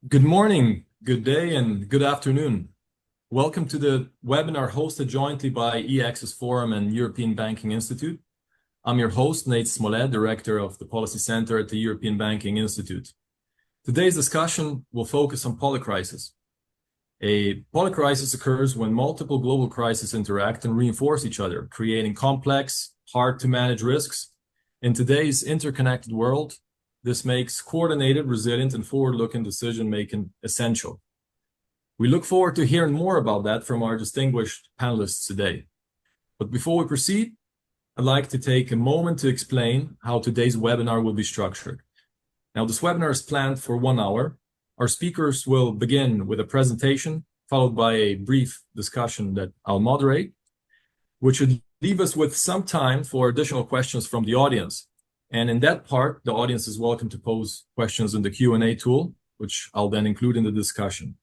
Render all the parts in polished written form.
Good morning, good day, and good afternoon. Welcome to the webinar hosted jointly by eAccess Forum and European Banking Institute. I'm your host, Nate Smollett, Director of the Policy Center at the European Banking Institute. Today's discussion will focus on polycrisis. A polycrisis occurs when multiple global crises interact and reinforce each other, creating complex, hard-to-manage risks. In today's interconnected world, this makes coordinated, resilient, and forward-looking decision-making essential. We look forward to hearing more about that from our distinguished panelists today. But before we proceed, I'd like to take a moment to explain how today's webinar will be structured. Now, this webinar is planned for 1 hour. Our speakers will begin with a presentation, followed by a brief discussion that I'll moderate, which should leave us with some time for additional questions from the audience. And in that part, the audience is welcome to pose questions in the Q&A tool, which I'll then include in the discussion.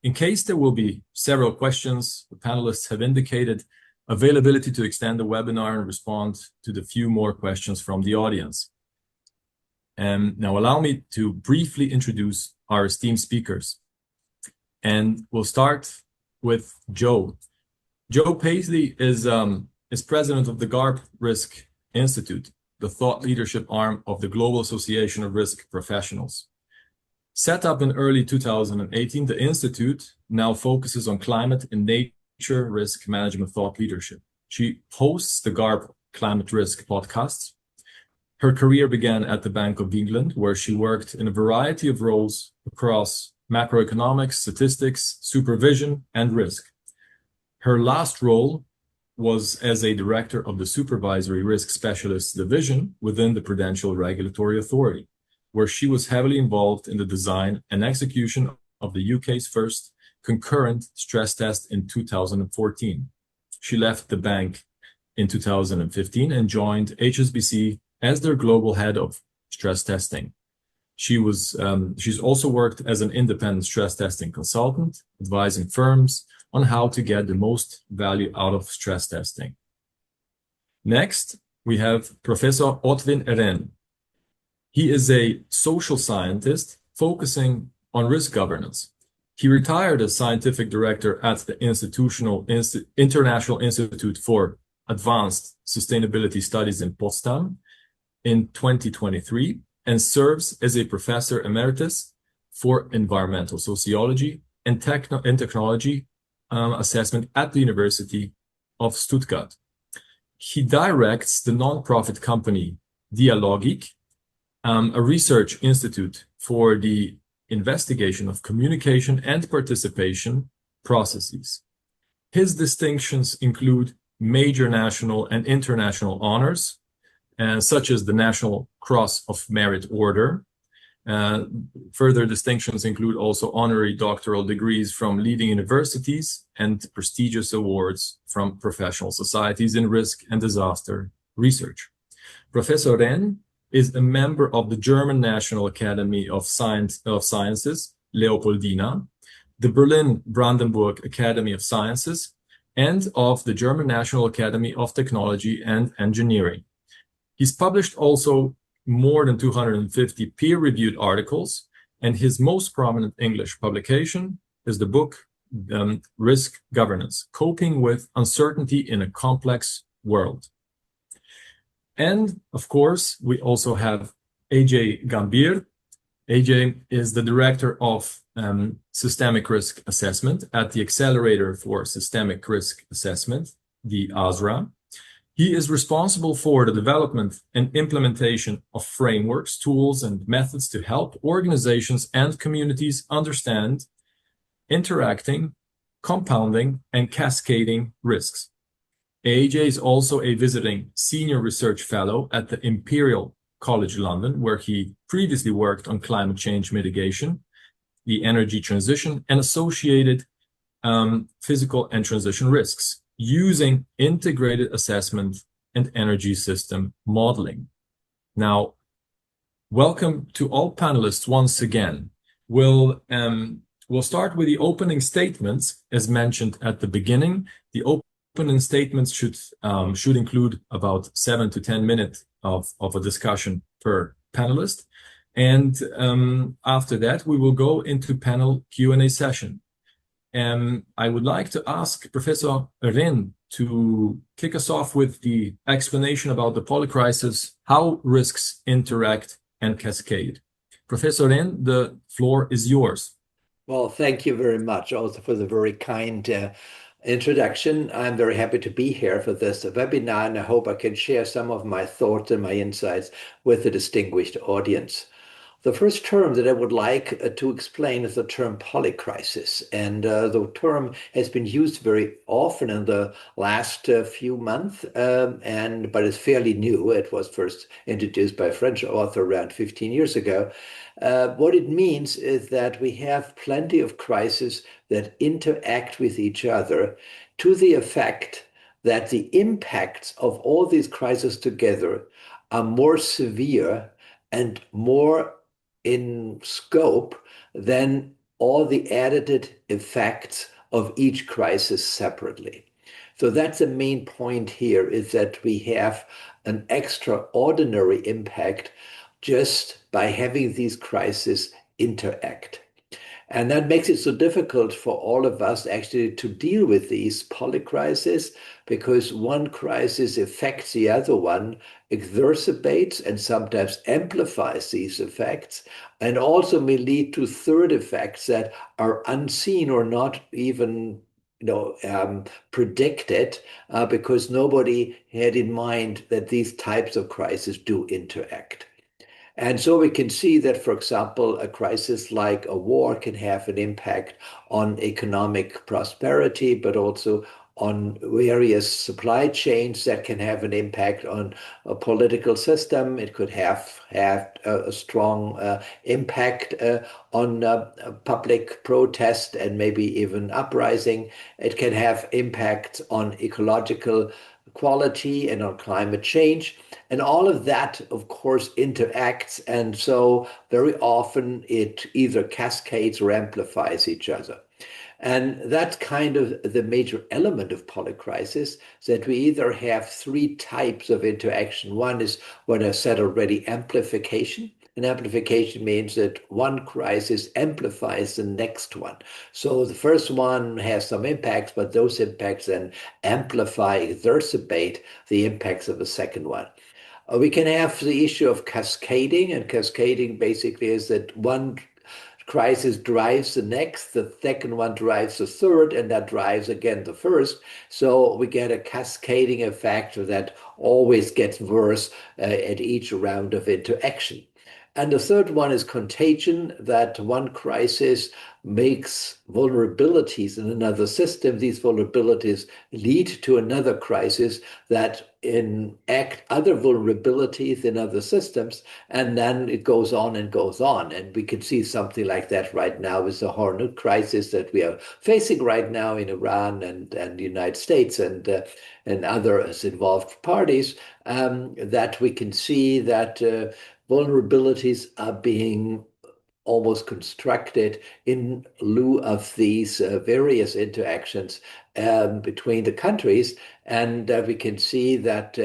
In case there will be several questions, the panelists have indicated availability to extend the webinar and respond to the few more questions from the audience. And now allow me to briefly introduce our esteemed speakers. And we'll start with Joe. Joe Paisley is president of the GARP Risk Institute, the thought leadership arm of the Global Association of Risk Professionals. Set up in early 2018, the Institute now focuses on climate and nature risk management thought leadership. She hosts the GARP Climate Risk podcasts. Her career began at the Bank of England, where she worked in a variety of roles across macroeconomics, statistics, supervision, and risk. Her last role was as a director of the Supervisory Risk Specialists Division within the Prudential Regulatory Authority, where she was heavily involved in the design and execution of the UK's first concurrent stress test in 2014. She left the bank in 2015 and joined HSBC as their global head of stress testing. She's also worked as an independent stress testing consultant, advising firms on how to get the most value out of stress testing. Next, we have Professor Otwin Ren. He is a social scientist focusing on risk governance. He retired as scientific director at the International Institute for Advanced Sustainability Studies in Potsdam in 2023 and serves as a professor emeritus for environmental sociology and technology assessment at the University of Stuttgart. He directs the nonprofit company Dialogik, a research institute for the investigation of communication and participation processes. His distinctions include major national and international honors, such as the National Cross of Merit Order. Further distinctions include also honorary doctoral degrees from leading universities and prestigious awards from professional societies in risk and disaster research. Professor Ren is a member of the German National Academy of Sciences, Leopoldina, the Berlin Brandenburg Academy of Sciences, and of the German National Academy of Technology and Engineering. He's published also more than 250 peer-reviewed articles, and his most prominent English publication is the book Risk Governance, Coping with Uncertainty in a Complex World. And of course, we also have AJ Gambir. AJ is the director of Systemic Risk Assessment at the Accelerator for Systemic Risk Assessment, the ASRA. He is responsible for the development and implementation of frameworks, tools, and methods to help organizations and communities understand, interacting, compounding, and cascading risks. AJ is also a visiting senior research fellow at the Imperial College London, where he previously worked on climate change mitigation, the energy transition, and associated physical and transition risks, using integrated assessment and energy system modeling. Now, welcome to all panelists once again. We'll start with the opening statements, as mentioned at the beginning. The opening statements should include about 7 to 10 minutes of a discussion per panelist. And after that, we will go into panel Q&A session. I would like to ask Professor Ren to kick us off with the explanation about the polycrisis, how risks interact and cascade. Professor Ren, the floor is yours. Well, thank you very much also for the very kind introduction. I'm very happy to be here for this webinar, and I hope I can share some of my thoughts and my insights with the distinguished audience. The first term that I would like to explain is the term polycrisis. And the term has been used very often in the last few months, but it's fairly new. It was first introduced by a French author around 15 years ago. What it means is that we have plenty of crises that interact with each other to the effect that the impacts of all these crises together are more severe and more in scope than all the added effects of each crisis separately. So that's the main point here, is that we have an extraordinary impact just by having these crises interact. And that makes it so difficult for all of us actually to deal with these polycrises, because one crisis affects the other one, exacerbates and sometimes amplifies these effects, and also may lead to third effects that are unseen or not even predicted, because nobody had in mind that these types of crises do interact. And so we can see that, for example, a crisis like a war can have an impact on economic prosperity, but also on various supply chains that can have an impact on a political system. It could have a strong impact on public protest and maybe even uprising. It can have impacts on ecological quality and on climate change. And all of that, of course, interacts. And so very often it either cascades or amplifies each other. And that's kind of the major element of polycrisis, that we either have three types of interaction. One is what I said already, amplification. And amplification means that one crisis amplifies the next one. So the first one has some impacts, but those impacts then amplify, exacerbate the impacts of the second one. We can have the issue of cascading, and cascading basically is that one crisis drives the next, the second one drives the third, and that drives again the first. So we get a cascading effect that always gets worse at each round of interaction. And the third one is contagion, that one crisis makes vulnerabilities in another system. These vulnerabilities lead to another crisis that enact other vulnerabilities in other systems, and then it goes on and goes on. And we can see something like that right now with the Hornet crisis that we are facing right now in Iran and the United States and other involved parties, that we can see that vulnerabilities are being almost constructed in lieu of these various interactions between the countries. And we can see that,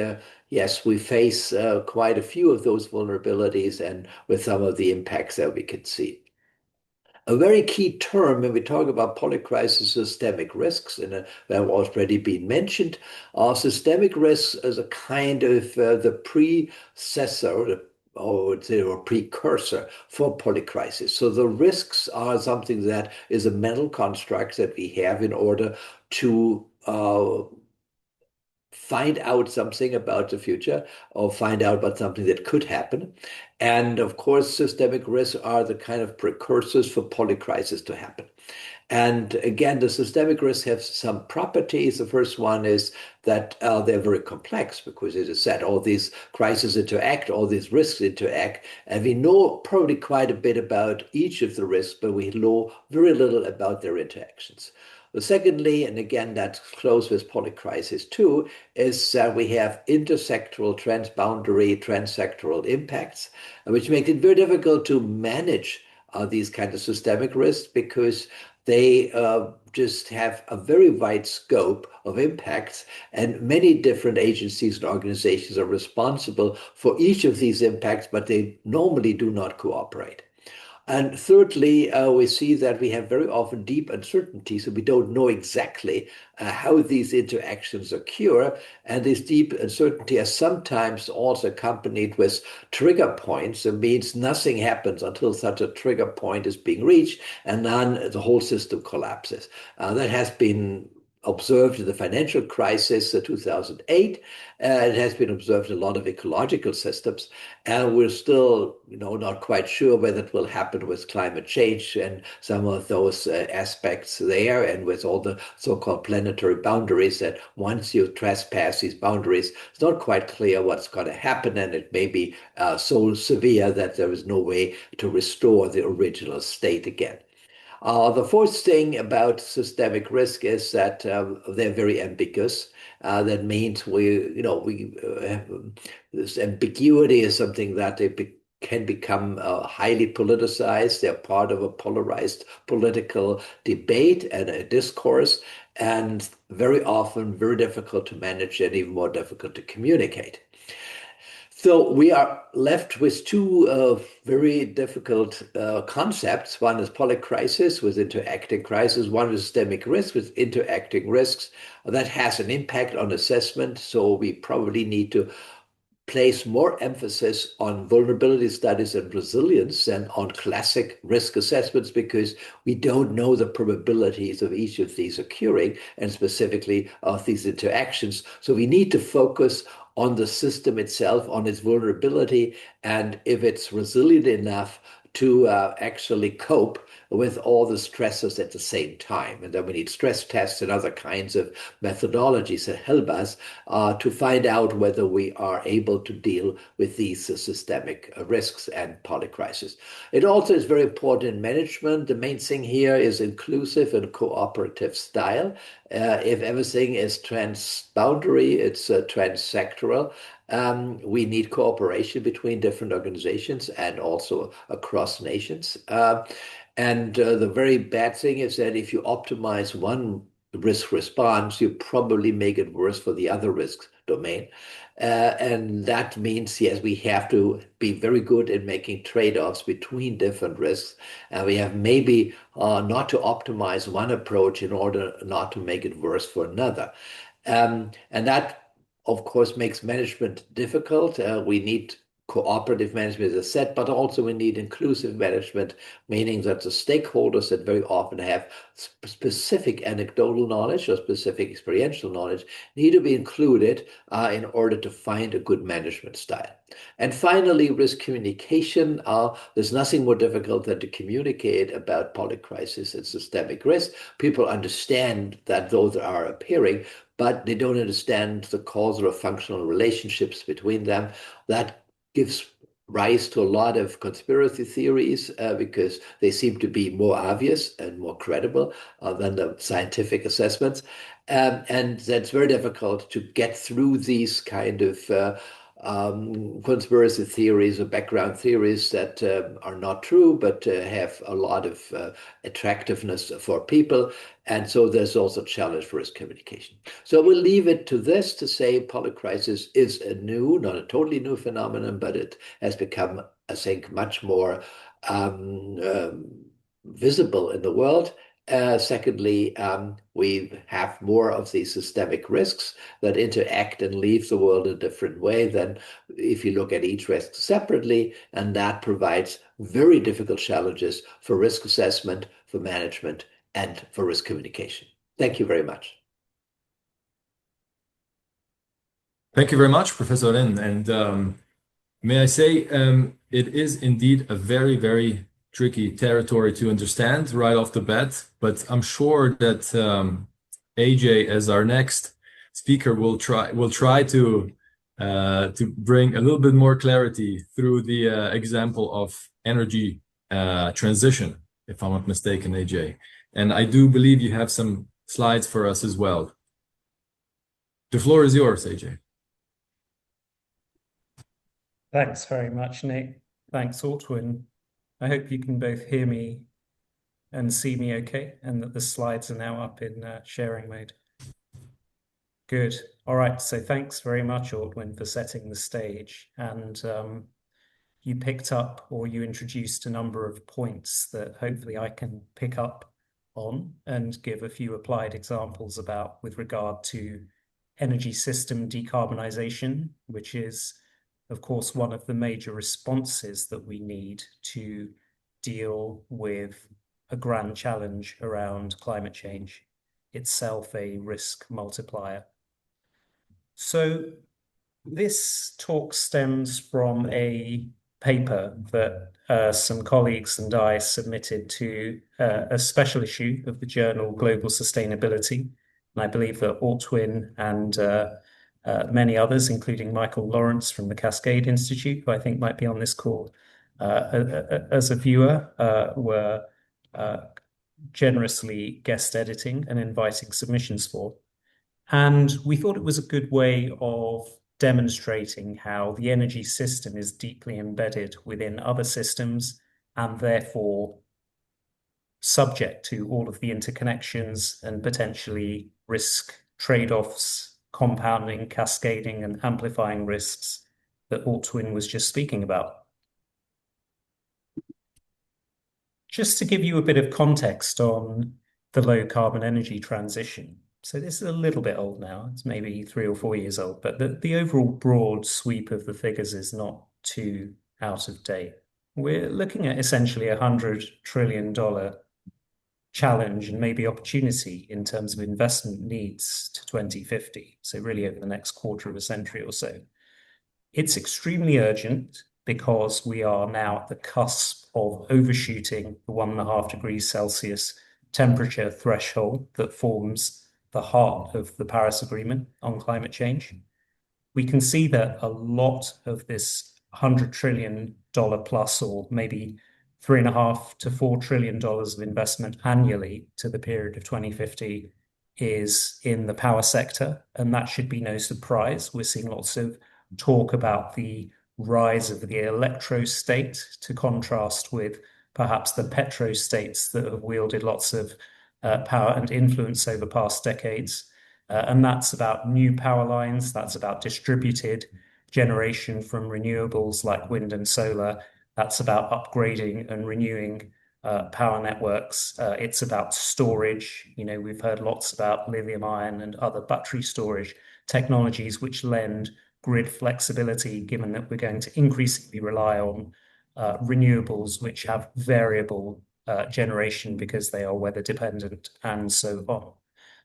yes, we face quite a few of those vulnerabilities, and with some of the impacts that we can see. A very key term when we talk about polycrisis, systemic risks, and that have already been mentioned. Systemic risks is a kind of the predecessor, or precursor for polycrisis. So the risks are something that is a mental construct that we have in order to find out something about the future or find out about something that could happen. And of course, systemic risks are the kind of precursors for polycrisis to happen. And again, the systemic risks have some properties. The first one is that they're very complex because, as I said, all these crises interact, all these risks interact, and we know probably quite a bit about each of the risks, but we know very little about their interactions. Secondly, and again, that's close with polycrisis too, is that we have intersectoral, transboundary, transsectoral impacts, which make it very difficult to manage these kind of systemic risks because they just have a very wide scope of impacts, and many different agencies and organizations are responsible for each of these impacts, but they normally do not cooperate. And thirdly, we see that we have very often deep uncertainty, so we don't know exactly how these interactions occur. And this deep uncertainty is sometimes also accompanied with trigger points. It means nothing happens until such a trigger point is being reached, and then the whole system collapses. That has been observed in the financial crisis of 2008. It has been observed in a lot of ecological systems, and we're still, not quite sure whether it will happen with climate change and some of those aspects there, and with all the so-called planetary boundaries. That once you trespass these boundaries, it's not quite clear what's going to happen, and it may be so severe that there is no way to restore the original state again. The fourth thing about systemic risk is that they're very ambiguous. That means this ambiguity is something that can become highly politicized. They're part of a polarized political debate and a discourse, and very often very difficult to manage and even more difficult to communicate. So we are left with two very difficult concepts. One is polycrisis with interacting crisis. One is systemic risk with interacting risks. That has an impact on assessment. So we probably need to place more emphasis on vulnerability studies and resilience than on classic risk assessments, because we don't know the probabilities of each of these occurring, and specifically of these interactions. So we need to focus on the system itself, on its vulnerability, and if it's resilient enough to actually cope with all the stresses at the same time. And then we need stress tests and other kinds of methodologies that help us to find out whether we are able to deal with these systemic risks and polycrisis. It also is very important in management. The main thing here is inclusive and cooperative style. If everything is transboundary, it's transsectoral. We need cooperation between different organizations and also across nations. And the very bad thing is that if you optimize one risk response, you probably make it worse for the other risk domain. And that means, yes, we have to be very good in making trade-offs between different risks. And we have maybe not to optimize one approach in order not to make it worse for another. And that, of course, makes management difficult. We need cooperative management, as I said, but also we need inclusive management, meaning that the stakeholders that very often have specific anecdotal knowledge or specific experiential knowledge need to be included in order to find a good management style. And finally, risk communication. There's nothing more difficult than to communicate about polycrisis and systemic risk. People understand that those are appearing, but they don't understand the causal or functional relationships between them. That gives rise to a lot of conspiracy theories because they seem to be more obvious and more credible than the scientific assessments. And that's very difficult to get through these kind of conspiracy theories or background theories that are not true, but have a lot of attractiveness for people. And so there's also a challenge for risk communication. So we'll leave it to this to say polycrisis is a new, not a totally new phenomenon, but it has become, I think, much more visible in the world. Secondly, we have more of these systemic risks that interact and leave the world a different way than if you look at each risk separately, and that provides very difficult challenges for risk assessment, for management, and for risk communication. Thank you very much. Thank you very much, Professor Lin. And may I say, it is indeed a very, very tricky territory to understand right off the bat, but I'm sure that AJ, as our next speaker, will try to bring a little bit more clarity through the example of energy transition, if I'm not mistaken, AJ. And I do believe you have some slides for us as well. The floor is yours, AJ. Thanks very much, Nick. Thanks, Altwin. I hope you can both hear me and see me okay, and that the slides are now up in sharing mode. Good. All right. So thanks very much, Ortwin, for setting the stage. And you picked up, or you introduced, a number of points that hopefully I can pick up on and give a few applied examples about with regard to energy system decarbonisation, which is, of course, one of the major responses that we need to deal with a grand challenge around climate change, itself a risk multiplier. So this talk stems from a paper that some colleagues and I submitted to a special issue of the journal Global Sustainability. And I believe that Ortwin and many others, including Michael Lawrence from the Cascade Institute, who I think might be on this call, as a viewer, were generously guest editing and inviting submissions for. And we thought it was a good way of demonstrating how the energy system is deeply embedded within other systems and therefore subject to all of the interconnections and potentially risk trade-offs, compounding, cascading, and amplifying risks that Ortwin was just speaking about. Just to give you a bit of context on the low carbon energy transition. So this is a little bit old now. It's maybe 3 or 4 years old, but the overall broad sweep of the figures is not too out of date. We're looking at essentially $100 trillion challenge and maybe opportunity in terms of investment needs to 2050. So really over the next quarter of a century or so. It's extremely urgent because we are now at the cusp of overshooting the 1.5 degrees Celsius temperature threshold that forms the heart of the Paris Agreement on climate change. We can see that a lot of this $100 trillion plus, or maybe $3.5 to $4 trillion of investment annually to the period of 2050 is in the power sector. And that should be no surprise. We're seeing lots of talk about the rise of the electro-state to contrast with perhaps the petro-states that have wielded lots of power and influence over past decades. And that's about new power lines, that's about distributed generation from renewables like wind and solar, that's about upgrading and renewing power networks. It's about storage. You know, we've heard lots about lithium ion and other battery storage technologies which lend grid flexibility, given that we're going to increasingly rely on renewables which have variable generation because they are weather dependent and so on.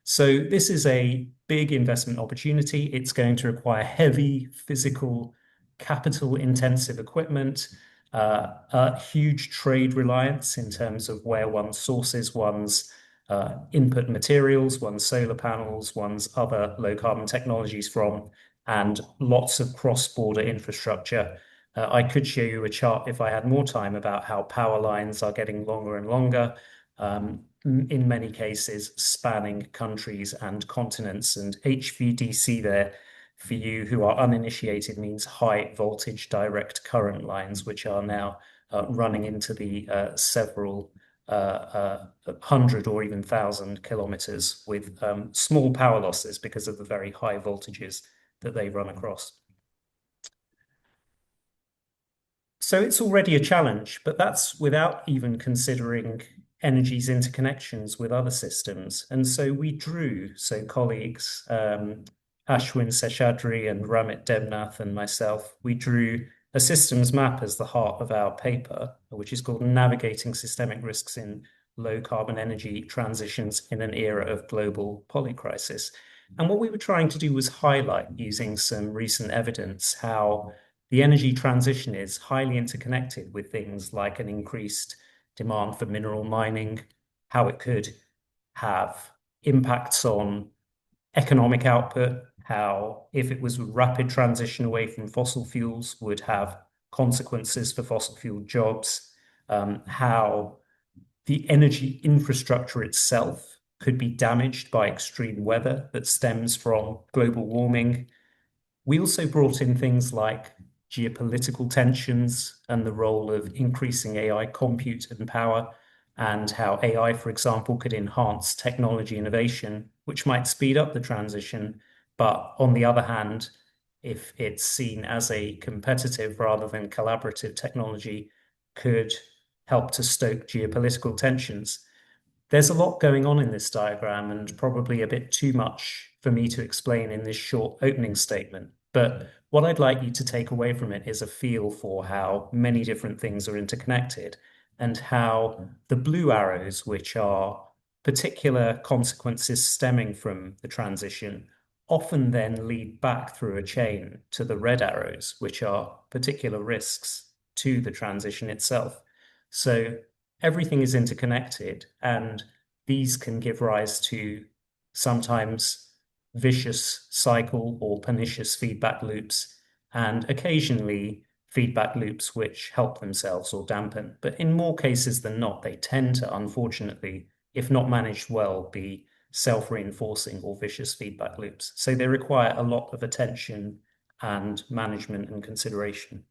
So this is a big investment opportunity. It's going to require heavy physical capital intensive equipment, huge trade reliance in terms of where one sources one's input materials, one's solar panels, one's other low carbon technologies from, and lots of cross-border infrastructure. I could show you a chart if I had more time about how power lines are getting longer and longer, in many cases spanning countries and continents. And HVDC there, for you who are uninitiated, means high voltage direct current lines, which are now running into the several 100 or even 1,000 kilometers with small power losses because of the very high voltages that they run across. So it's already a challenge, but that's without even considering energy's interconnections with other systems. And so we drew, colleagues, Ashwin Seshadri and Ramit Debnath and myself, we drew a systems map as the heart of our paper, which is called Navigating Systemic Risks in Low Carbon Energy Transitions in an Era of Global Polycrisis. And what we were trying to do was highlight, using some recent evidence, how the energy transition is highly interconnected with things like an increased demand for mineral mining, how it could have impacts on economic output, how if it was a rapid transition away from fossil fuels would have consequences for fossil fuel jobs, how the energy infrastructure itself could be damaged by extreme weather that stems from global warming. We also brought in things like geopolitical tensions and the role of increasing AI compute and power, and how AI, for example, could enhance technology innovation, which might speed up the transition. But on the other hand, if it's seen as a competitive rather than collaborative technology, could help to stoke geopolitical tensions. There's a lot going on in this diagram and probably a bit too much for me to explain in this short opening statement. But what I'd like you to take away from it is a feel for how many different things are interconnected and how the blue arrows, which are particular consequences stemming from the transition, often then lead back through a chain to the red arrows, which are particular risks to the transition itself. So everything is interconnected, and these can give rise to sometimes vicious cycle or pernicious feedback loops, and occasionally feedback loops which help themselves or dampen. But in more cases than not, they tend to, unfortunately, if not managed well, be self-reinforcing or vicious feedback loops. So they require a lot of attention and management and consideration.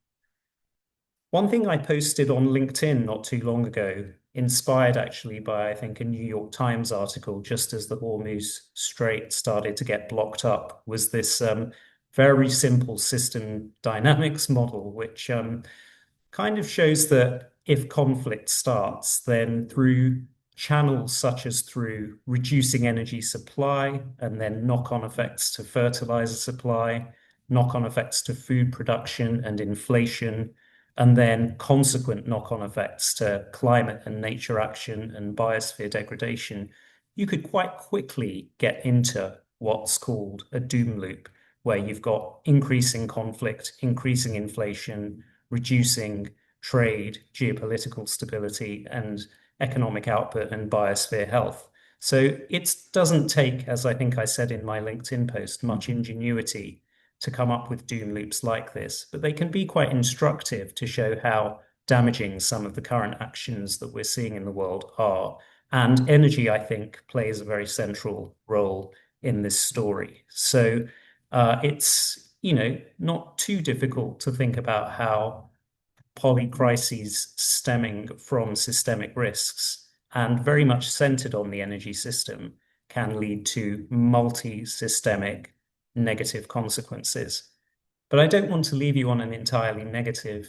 One thing I posted on LinkedIn not too long ago, inspired actually by, I think, a New York Times article just as the Hormuz Strait started to get blocked up, was this very simple system dynamics model, which kind of shows that if conflict starts, then through channels such as through reducing energy supply and then knock-on effects to fertilizer supply, knock-on effects to food production and inflation, and then consequent knock-on effects to climate and nature action and biosphere degradation, you could quite quickly get into what's called a doom loop, where you've got increasing conflict, increasing inflation, reducing trade, geopolitical stability, and economic output and biosphere health. So it doesn't take, as I think I said in my LinkedIn post, much ingenuity to come up with doom loops like this, but they can be quite instructive to show how damaging some of the current actions that we're seeing in the world are. And energy, I think, plays a very central role in this story. So it's, not too difficult to think about how polycrises stemming from systemic risks and very much centered on the energy system can lead to multi-systemic negative consequences. But I don't want to leave you on an entirely negative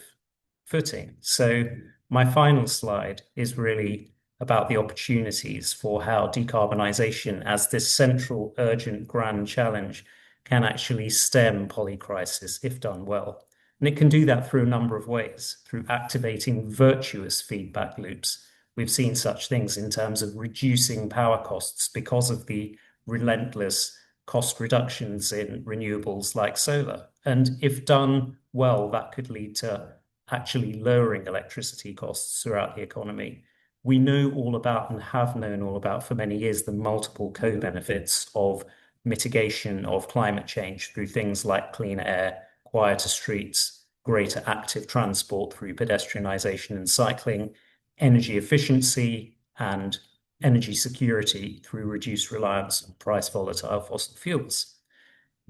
footing. So my final slide is really about the opportunities for how decarbonisation as this central, urgent, grand challenge can actually stem polycrisis if done well. And it can do that through a number of ways, through activating virtuous feedback loops. We've seen such things in terms of reducing power costs because of the relentless cost reductions in renewables like solar. And if done well, that could lead to actually lowering electricity costs throughout the economy. We know all about and have known all about for many years the multiple co-benefits of mitigation of climate change through things like cleaner air, quieter streets, greater active transport through pedestrianisation and cycling, energy efficiency, and energy security through reduced reliance on price volatile fossil fuels.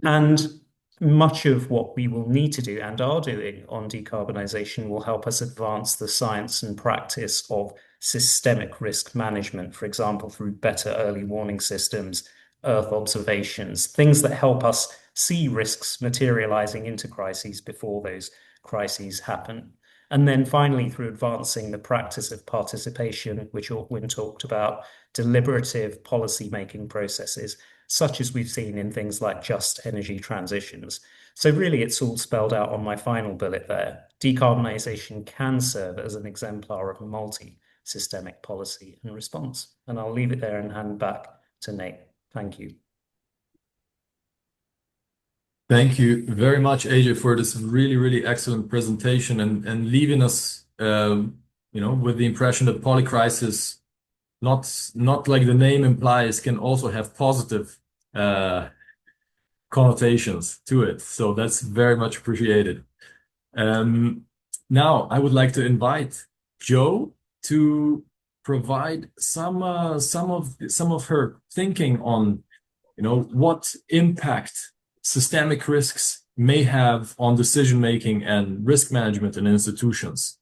And much of what we will need to do and are doing on decarbonisation will help us advance the science and practice of systemic risk management, for example, through better early warning systems, Earth observations, things that help us see risks materializing into crises before those crises happen. And then finally, through advancing the practice of participation, which Orwin talked about, deliberative policy-making processes, such as we've seen in things like just energy transitions. So really, it's all spelled out on my final bullet there. Decarbonisation can serve as an exemplar of multi-systemic policy and response. And I'll leave it there and hand back to Nate. Thank you. Thank you very much, AJ, for this really, really excellent presentation and leaving us, with the impression that polycrisis, not like the name implies, can also have positive connotations to it. So that's very much appreciated. Now I would like to invite Jo to provide some of her thinking on, what impact systemic risks may have on decision making and risk management in institutions.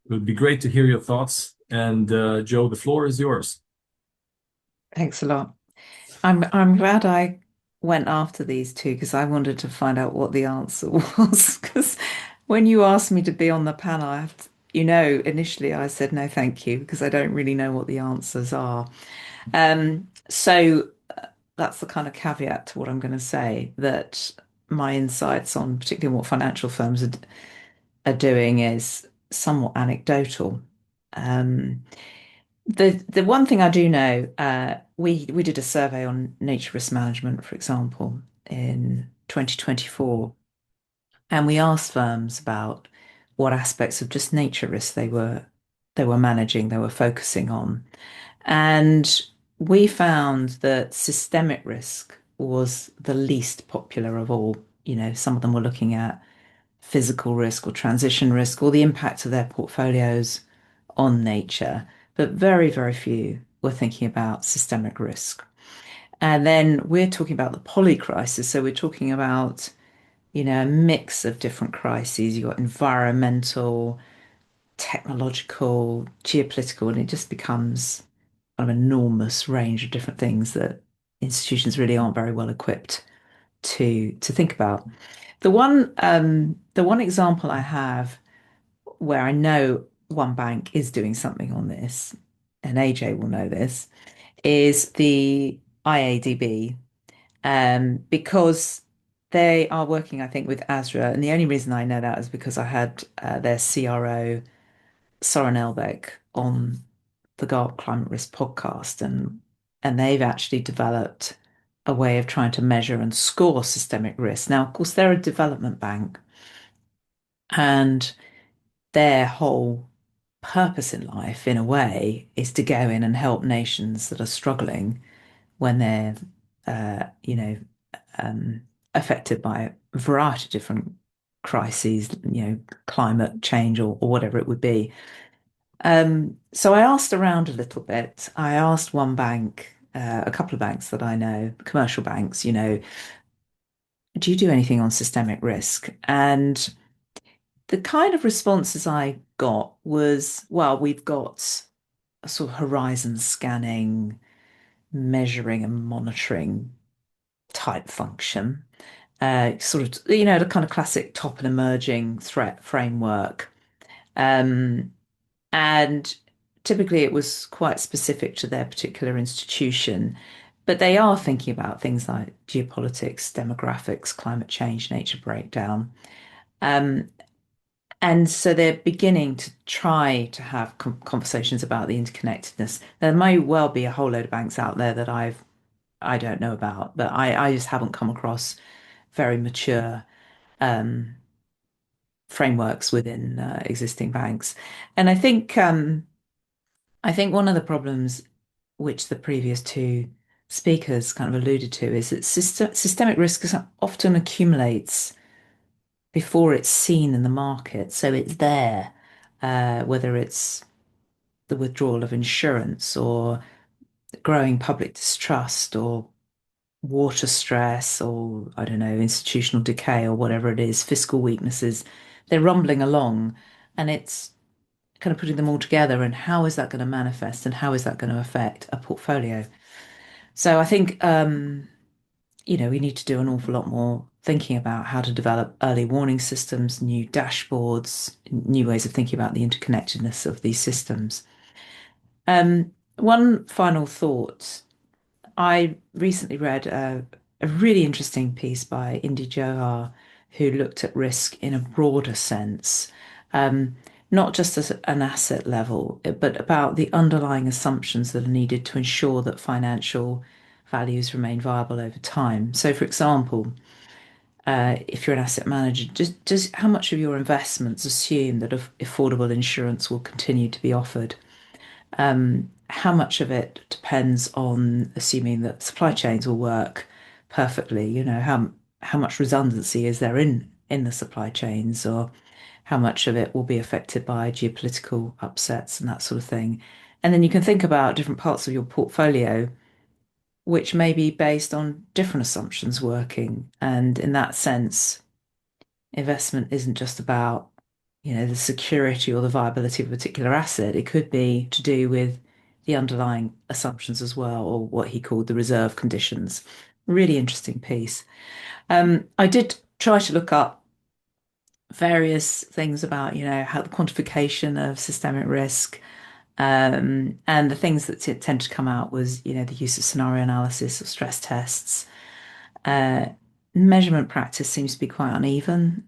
It would be great to hear your thoughts. And Joe, the floor is yours. Thanks a lot. I'm glad I went after these two because I wanted to find out what the answer was. Because when you asked me to be on the panel, initially I said no, thank you, because I don't really know what the answers are. So that's the kind of caveat to what I'm going to say, that my insights on particularly what financial firms are doing is somewhat anecdotal. Um, the one thing I do know, we did a survey on nature risk management, for example, in 2024, and we asked firms about what aspects of just nature risk they were managing, they were focusing on. And we found that systemic risk was the least popular of all. Some of them were looking at physical risk or transition risk or the impact of their portfolios on nature, but very, very few were thinking about systemic risk. And then we're talking about the polycrisis. So we're talking about, a mix of different crises. You've got environmental, technological, geopolitical, and it just becomes an enormous range of different things that institutions really aren't very well equipped to think about. The one example I have where I know one bank is doing something on this, and AJ will know this, is the IADB, because they are working, I think, with ASRA. And the only reason I know that is because I had their CRO, Soren Elbeck, on the GARP Climate Risk podcast, and they've actually developed a way of trying to measure and score systemic risk. Now, of course, they're a development bank, and their whole purpose in life, in a way, is to go in and help nations that are struggling when they're, uh, you know, affected by a variety of different crises, climate change or whatever it would be. So I asked around a little bit. I asked one bank, a couple of banks that I know, commercial banks, do you do anything on systemic risk? And the kind of responses I got was, well, we've got a sort of horizon scanning, measuring and monitoring type function. Sort of, the kind of classic top and emerging threat framework. Um, and typically it was quite specific to their particular institution. But they are thinking about things like geopolitics, demographics, climate change, nature breakdown. Um, And so they're beginning to try to have conversations about the interconnectedness. There may well be a whole load of banks out there that I don't know about, but I just haven't come across very mature um, frameworks within existing banks. And I think one of the problems which the previous two speakers kind of alluded to is that systemic risk often accumulates before it's seen in the market. So it's there, whether it's the withdrawal of insurance or growing public distrust or water stress or, I don't know, institutional decay or whatever it is, fiscal weaknesses. They're rumbling along, and it's kind of putting them all together, and how is that going to manifest and how is that going to affect a portfolio? So I think we need to do an awful lot more thinking about how to develop early warning systems, new dashboards, new ways of thinking about the interconnectedness of these systems. One final thought. I recently read a really interesting piece by Indy Johar, who looked at risk in a broader sense, um, not just as an asset level, but about the underlying assumptions that are needed to ensure that financial values remain viable over time. So, for example, if you're an asset manager, just how much of your investments assume that affordable insurance will continue to be offered? How much of it depends on assuming that supply chains will work perfectly? How much redundancy is there in the supply chains, or how much of it will be affected by geopolitical upsets and that sort of thing? And then you can think about different parts of your portfolio, which may be based on different assumptions working. And in that sense, investment isn't just about, the security or the viability of a particular asset. It could be to do with the underlying assumptions as well, or what he called the reserve conditions. Really interesting piece. I did try to look up various things about, how the quantification of systemic risk. And the things that tend to come out was, the use of scenario analysis or stress tests. Uh, Measurement practice seems to be quite uneven.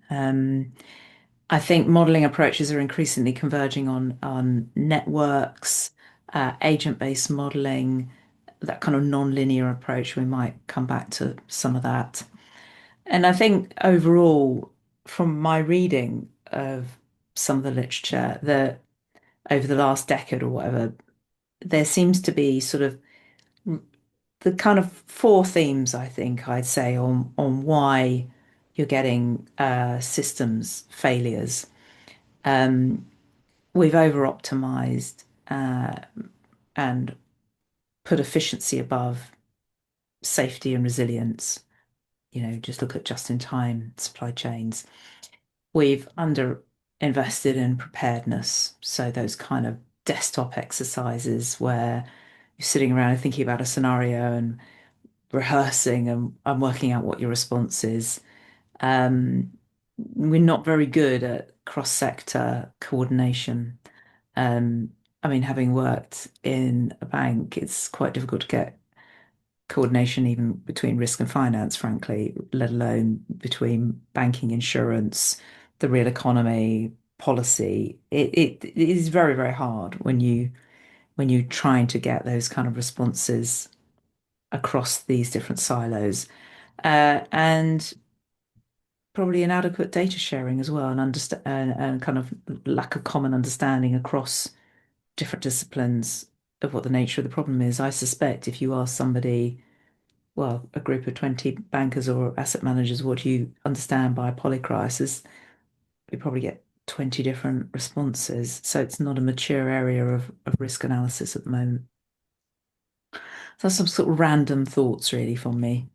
I think modeling approaches are increasingly converging on networks, agent-based modeling, that kind of non-linear approach. We might come back to some of that. And I think overall, from my reading of some of the literature, that over the last decade or whatever, there seems to be sort of the kind of four themes, I think I'd say, on why you're getting systems failures. We've over optimized and put efficiency above safety and resilience. Just look at just-in-time supply chains. We've under invested in preparedness. So those kind of desktop exercises where you're sitting around and thinking about a scenario and rehearsing and working out what your response is. We're not very good at cross-sector coordination. I mean, having worked in a bank, it's quite difficult to get coordination even between risk and finance, frankly, let alone between banking, insurance, the real economy, policy. It is very, very hard when you're trying to get those kind of responses across these different silos. And probably inadequate data sharing as well, and and kind of lack of common understanding across different disciplines of what the nature of the problem is. I suspect if you ask somebody, well, a group of 20 bankers or asset managers, what do you understand by polycrisis? You probably get 20 different responses. So it's not a mature area of risk analysis at the moment. So that's some sort of random thoughts really from me.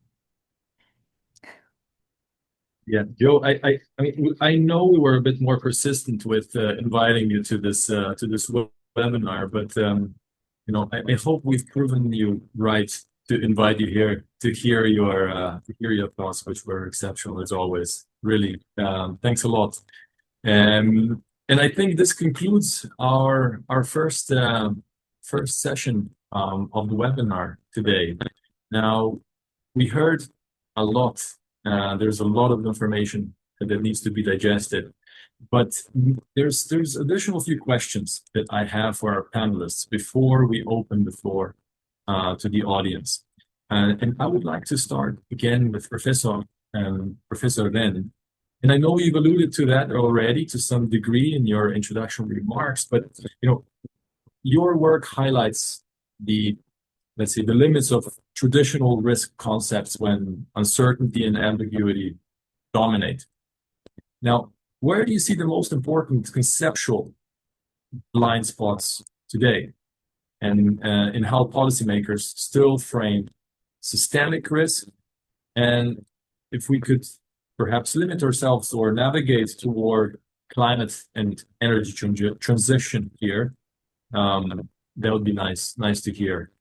Yeah, Joe, I mean, I know we were a bit more persistent with inviting you to this webinar, but I hope we've proven you right to invite you here to hear your thoughts, which were exceptional as always. Really, thanks a lot. And I think this concludes our first session of the webinar today. Now, we heard a lot. There's a lot of information that needs to be digested. But there's additional few questions that I have for our panelists before we open the floor to the audience. And I would like to start again with Professor Ren. And I know you've alluded to that already to some degree in your introduction remarks, but your work highlights let's say, the limits of traditional risk concepts when uncertainty and ambiguity dominate. Now, where do you see the most important conceptual blind spots today, and in how policymakers still frame systemic risk? And if we could perhaps limit ourselves or navigate toward climate and energy transition here, that would be nice to hear.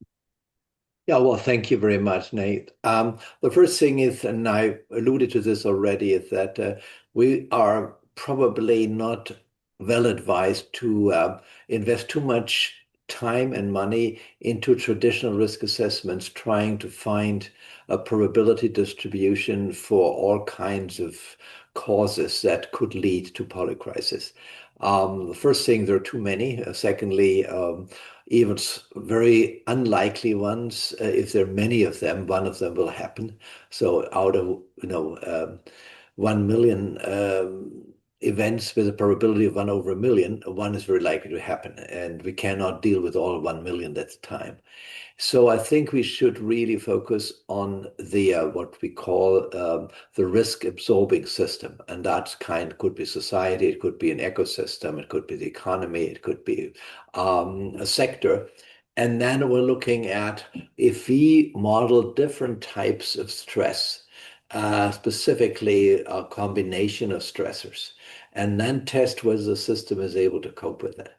Yeah, well, thank you very much, Nate. The first thing is, and I alluded to this already, is that we are probably not well advised to invest too much time and money into traditional risk assessments, trying to find a probability distribution for all kinds of causes that could lead to polycrisis. The first thing, there are too many. Secondly, even very unlikely ones, if there are many of them, one of them will happen. So out of 1 million events with a probability of 1/1,000,000, one is very likely to happen, and we cannot deal with all 1 million at the time. So I think we should really focus on the what we call the risk absorbing system, and that could be society, it could be an ecosystem, it could be the economy, it could be a sector. And then we're looking at, if we model different types of stress, specifically a combination of stressors, and then test whether the system is able to cope with it.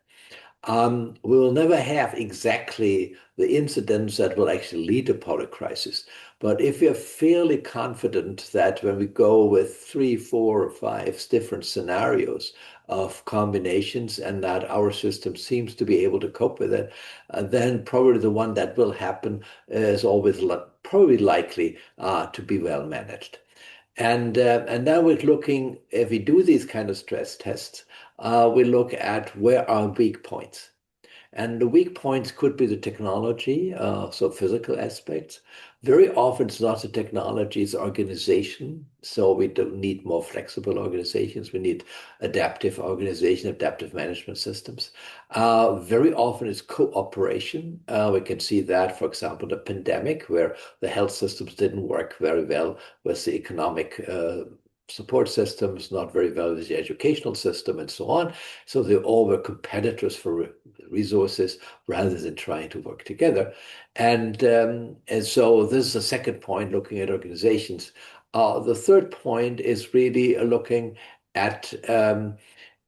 We will never have exactly the incidents that will actually lead to polycrisis. But if we are fairly confident that when we go with 3, 4, or 5 different scenarios of combinations and that our system seems to be able to cope with it, then probably the one that will happen is always probably likely to be well managed. And now we're looking, if we do these kind of stress tests, we look at where are weak points. And the weak points could be the technology, so physical aspects. Very often it's not the technology, it's organization. So we don't need more flexible organizations. We need adaptive organization, adaptive management systems. Very often it's cooperation. We can see that, for example, the pandemic, where the health systems didn't work very well with the economic support systems, not very well with the educational system, and so on. So they all were competitors for resources rather than trying to work together. And so this is the second point, looking at organizations. The third point is really looking at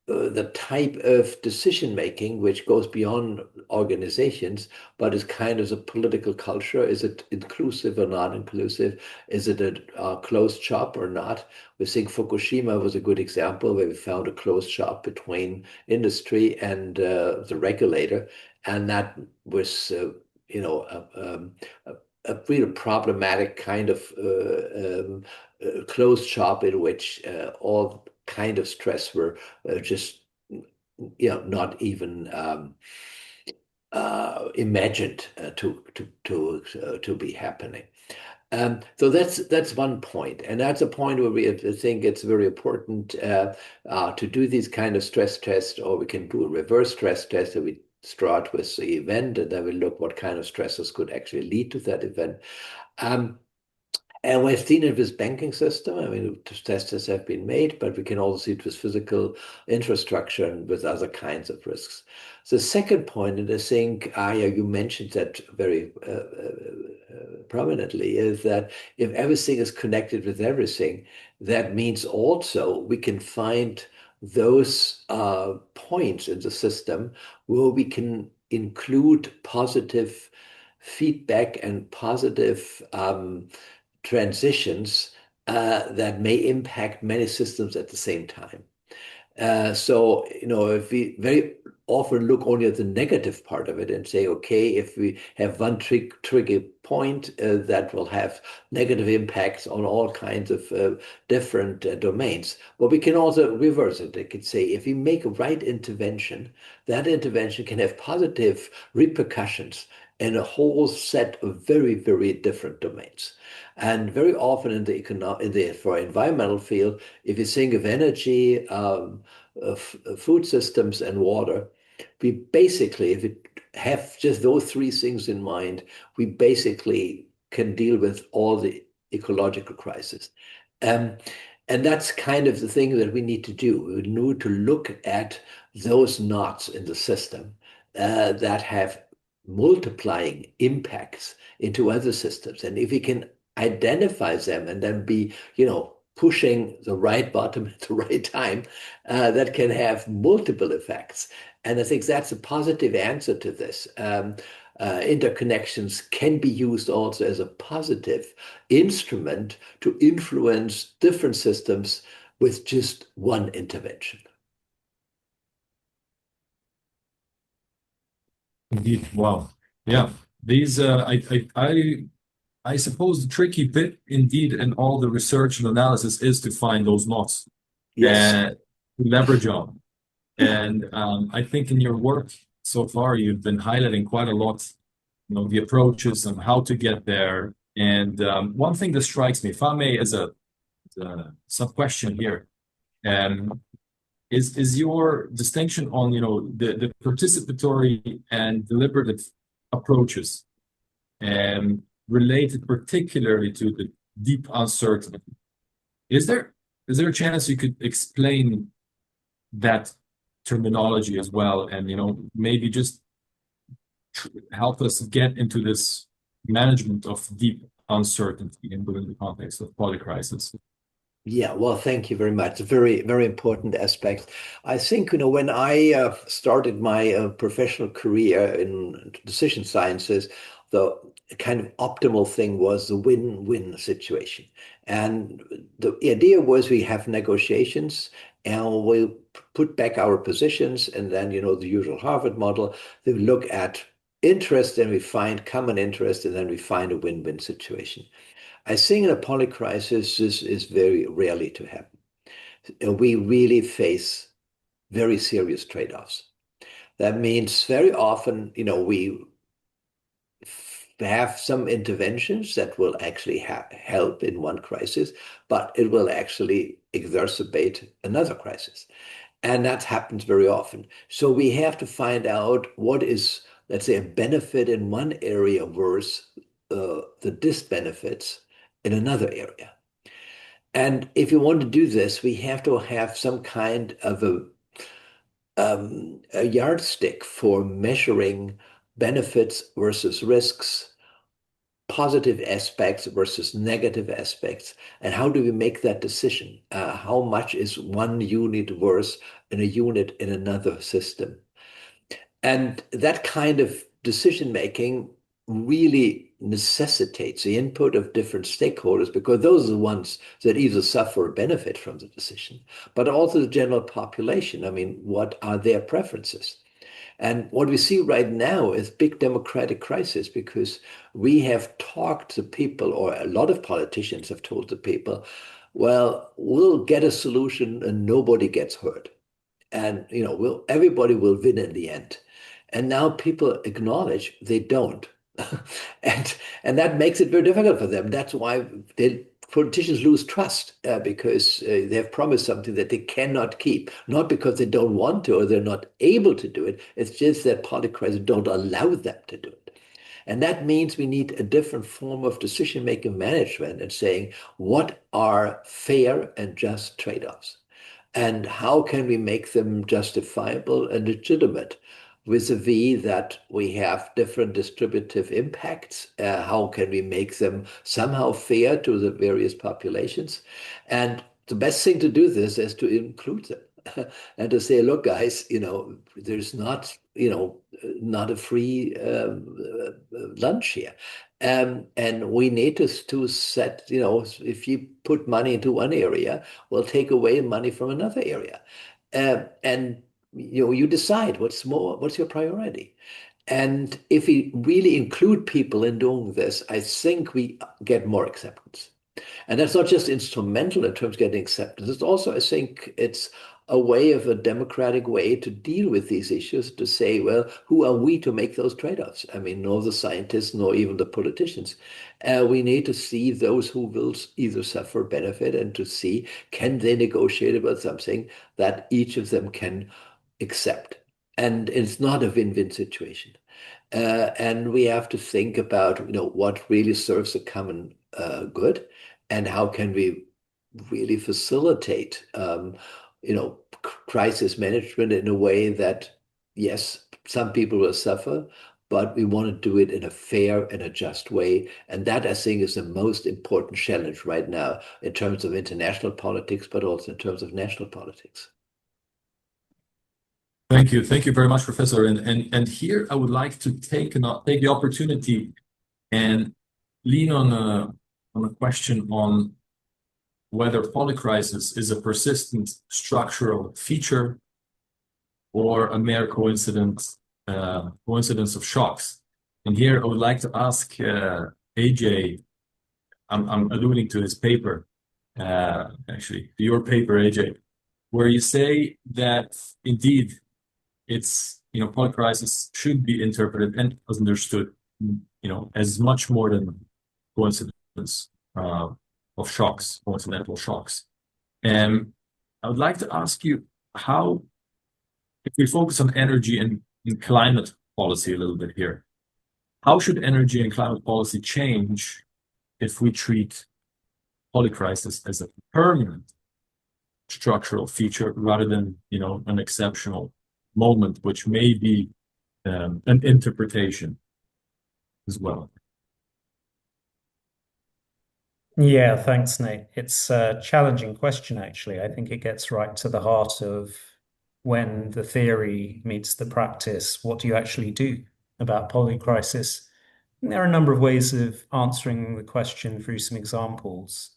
the type of decision making which goes beyond organizations, but is kind of a political culture. Is it inclusive or not inclusive? Is it a closed shop or not? We think Fukushima was a good example where we found a closed shop between industry and the regulator, and that was, a really problematic kind of closed shop in which all kind of stress were just not even imagined to be happening. So that's one point, and that's a point where we think it's very important to do these kind of stress tests, or we can do a reverse stress test, that we start with the event and then we look what kind of stresses could actually lead to that event. And we've seen it with banking system. I mean, tests have been made, but we can also see it with physical infrastructure and with other kinds of risks. The second point, and I think, Aya, you mentioned that very prominently, is that if everything is connected with everything, that means also we can find those points in the system where we can include positive feedback and positive transitions that may impact many systems at the same time. So, if we very often look only at the negative part of it and say, okay, if we have one trigger point that will have negative impacts on all kinds of different domains, but we can also reverse it. I could say, if we make a right intervention, that intervention can have positive repercussions in a whole set of very, very different domains. And very often in the for environmental field, if you think of energy, food systems, and water, we basically, if we have just those three things in mind, we basically can deal with all the ecological crises. And that's kind of the thing that we need to do. We need to look at those knots in the system that have multiplying impacts into other systems. And if we can identify them and then be, pushing the right button at the right time, that can have multiple effects. And I think that's a positive answer to this. Interconnections can be used also as a positive instrument to influence different systems with just one intervention. Indeed. Wow. Yeah. These, I suppose the tricky bit indeed in all the research and analysis is to find those knots and leverage on. And I think in your work so far, you've been highlighting quite a lot, the approaches and how to get there. And one thing that strikes me, if I may, as a sub question here, is your distinction on, the participatory and deliberative approaches, and related particularly to the deep uncertainty. Is there a chance you could explain that terminology as well, and maybe just help us get into this management of deep uncertainty in within the context of polycrisis? Yeah, well, thank you very much. It's a very, very important aspect. I think, when I started my professional career in decision sciences, the kind of optimal thing was the win-win situation. And the idea was we have negotiations and we'll put back our positions, and then, the usual Harvard model, they look at interest and we find common interest, and then we find a win-win situation. I think in a polycrisis, this is very rarely to happen. We really face very serious trade-offs. That means very often, we have some interventions that will actually help in one crisis, but it will actually exacerbate another crisis. And that happens very often. So we have to find out what is, let's say, a benefit in one area versus the disbenefits in another area. And if you want to do this, we have to have some kind of a yardstick for measuring benefits versus risks, positive aspects versus negative aspects, and how do we make that decision? How much is one unit worse in a unit in another system? And that kind of decision making really necessitates the input of different stakeholders, because those are the ones that either suffer or benefit from the decision, but also the general population. I mean, what are their preferences? And what we see right now is big democratic crisis, because we have talked to people, or a lot of politicians have told the people, well, we'll get a solution and nobody gets hurt. And everybody will win in the end. And now people acknowledge they don't. and that makes it very difficult for them. That's why politicians lose trust, because they have promised something that they cannot keep, not because they don't want to or they're not able to do it. It's just that polycrisis don't allow them to do it. And that means we need a different form of decision-making management, and saying, what are fair and just trade-offs? And how can we make them justifiable and legitimate, vis-a-vis that we have different distributive impacts? How can we make them somehow fair to the various populations? And the best thing to do this is to include them and to say, look, guys, there's not a free lunch here. And we need to set, if you put money into one area, we'll take away money from another area. And you decide what's your priority. And if we really include people in doing this, I think we get more acceptance. And that's not just instrumental in terms of getting acceptance. It's also, I think, it's a way of a democratic way to deal with these issues, to say, well, who are we to make those trade-offs? I mean, nor the scientists, nor even the politicians. We need to see those who will either suffer benefit, and to see, can they negotiate about something that each of them can accept. And it's not a win-win situation. And we have to think about, what really serves the common good, and how can we really facilitate, crisis management in a way that, yes, some people will suffer, but we want to do it in a fair and a just way. And that, I think, is the most important challenge right now in terms of international politics, but also in terms of national politics. Thank you. Thank you very much, Professor. And here I would like to take the opportunity and lean on a question on whether polycrisis is a persistent structural feature or a mere coincidence of shocks. And here I would like to ask AJ, I'm alluding to his paper, actually, to your paper, AJ, where you say that indeed it's, polycrisis should be interpreted and understood, as much more than coincidence of shocks, coincidental shocks. And I would like to ask you how, if we focus on energy and climate policy a little bit here, how should energy and climate policy change if we treat polycrisis as a permanent structural feature rather than, an exceptional moment, which may be an interpretation as well? Yeah, thanks, Nate. It's a challenging question, actually. I think it gets right to the heart of when the theory meets the practice. What do you actually do about polycrisis? And there are a number of ways of answering the question through some examples.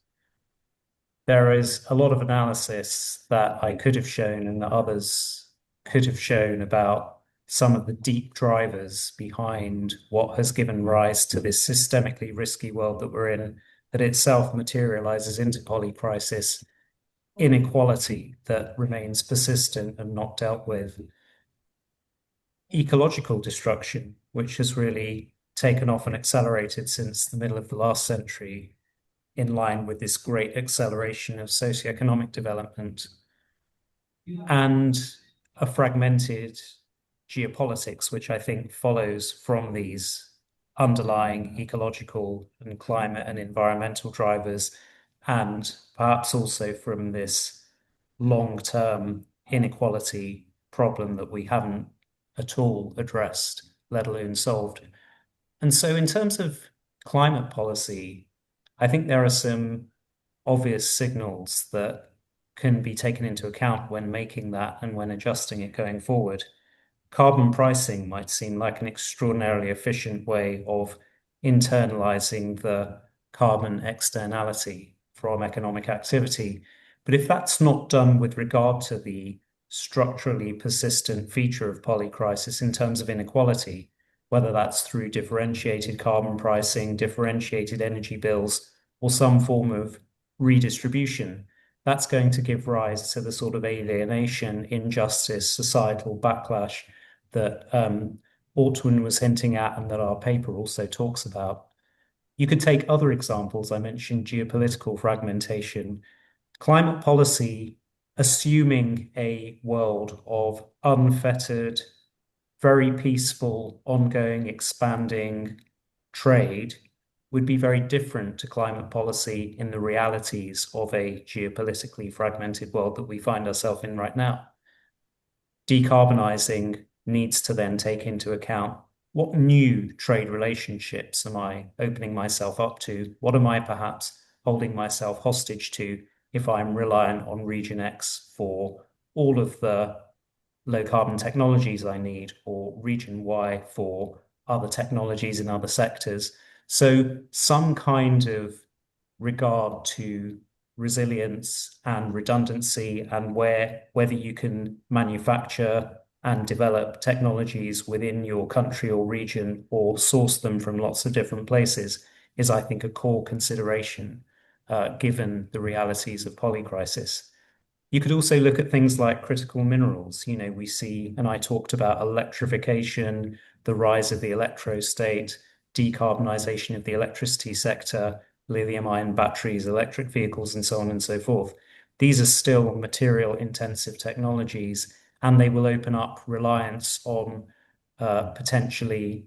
There is a lot of analysis that I could have shown and that others could have shown about some of the deep drivers behind what has given rise to this systemically risky world that we're in, that itself materializes into polycrisis, inequality that remains persistent and not dealt with, ecological destruction, which has really taken off and accelerated since the middle of the last century, in line with this great acceleration of socioeconomic development, and a fragmented geopolitics, which I think follows from these underlying ecological and climate and environmental drivers, and perhaps also from this long-term inequality problem that we haven't at all addressed, let alone solved. And so, in terms of climate policy, I think there are some obvious signals that can be taken into account when making that and when adjusting it going forward. Carbon pricing might seem like an extraordinarily efficient way of internalizing the carbon externality from economic activity. But if that's not done with regard to the structurally persistent feature of polycrisis in terms of inequality, whether that's through differentiated carbon pricing, differentiated energy bills, or some form of redistribution, that's going to give rise to the sort of alienation, injustice, societal backlash that Ortwin was hinting at and that our paper also talks about. You could take other examples. I mentioned geopolitical fragmentation. Climate policy, assuming a world of unfettered, very peaceful, ongoing, expanding trade, would be very different to climate policy in the realities of a geopolitically fragmented world that we find ourselves in right now. Decarbonizing needs to then take into account what new trade relationships am I opening myself up to? What am I perhaps holding myself hostage to if I'm reliant on region X for all of the low carbon technologies I need, or region Y for other technologies in other sectors? So some kind of regard to resilience and redundancy, and whether you can manufacture and develop technologies within your country or region or source them from lots of different places is, I think, a core consideration given the realities of polycrisis. You could also look at things like critical minerals. We see, and I talked about electrification, the rise of the electrostate, decarbonization of the electricity sector, lithium-ion batteries, electric vehicles, and so on and so forth. These are still material-intensive technologies, and they will open up reliance on potentially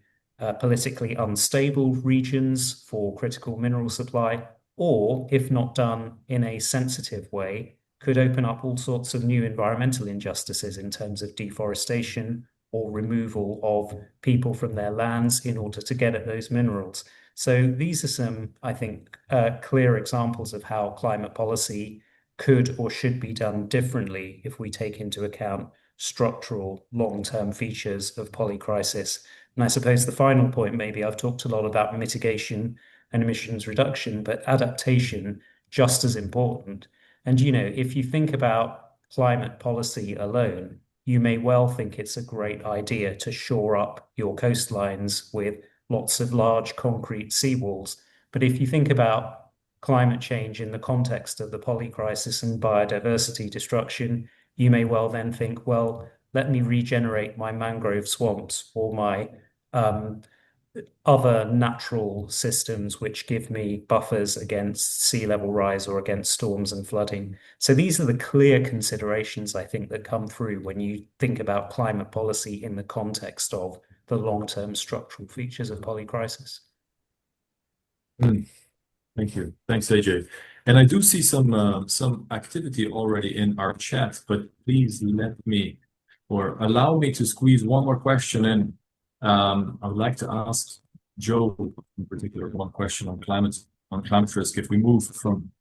politically unstable regions for critical mineral supply, or, if not done in a sensitive way, could open up all sorts of new environmental injustices in terms of deforestation or removal of people from their lands in order to get at those minerals. So these are some, I think, clear examples of how climate policy could or should be done differently if we take into account structural long-term features of polycrisis. And I suppose the final point, maybe I've talked a lot about mitigation and emissions reduction, but adaptation just as important. And, if you think about climate policy alone, you may well think it's a great idea to shore up your coastlines with lots of large concrete seawalls. But if you think about climate change in the context of the polycrisis and biodiversity destruction, you may well then think, well, let me regenerate my mangrove swamps or my other natural systems which give me buffers against sea level rise or against storms and flooding. So these are the clear considerations, I think, that come through when you think about climate policy in the context of the long-term structural features of polycrisis. Thank you. Thanks, AJ. And I do see some activity already in our chat, but please let me or allow me to squeeze one more question in. I would like to ask Joe in particular one question on on climate risk if we move from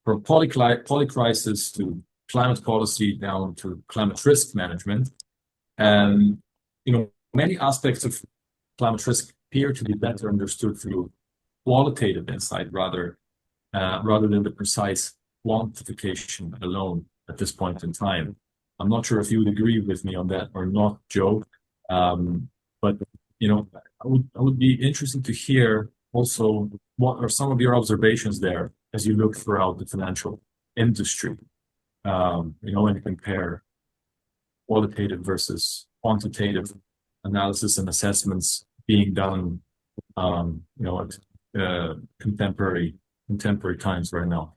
polycrisis to climate policy down to climate risk management. And many aspects of climate risk appear to be better understood through qualitative insight rather than the precise quantification alone at this point in time. I'm not sure if you would agree with me on that or not, Joe. But I would be interested to hear also what are some of your observations there as you look throughout the financial industry, and compare qualitative versus quantitative analysis and assessments being done, at contemporary times right now.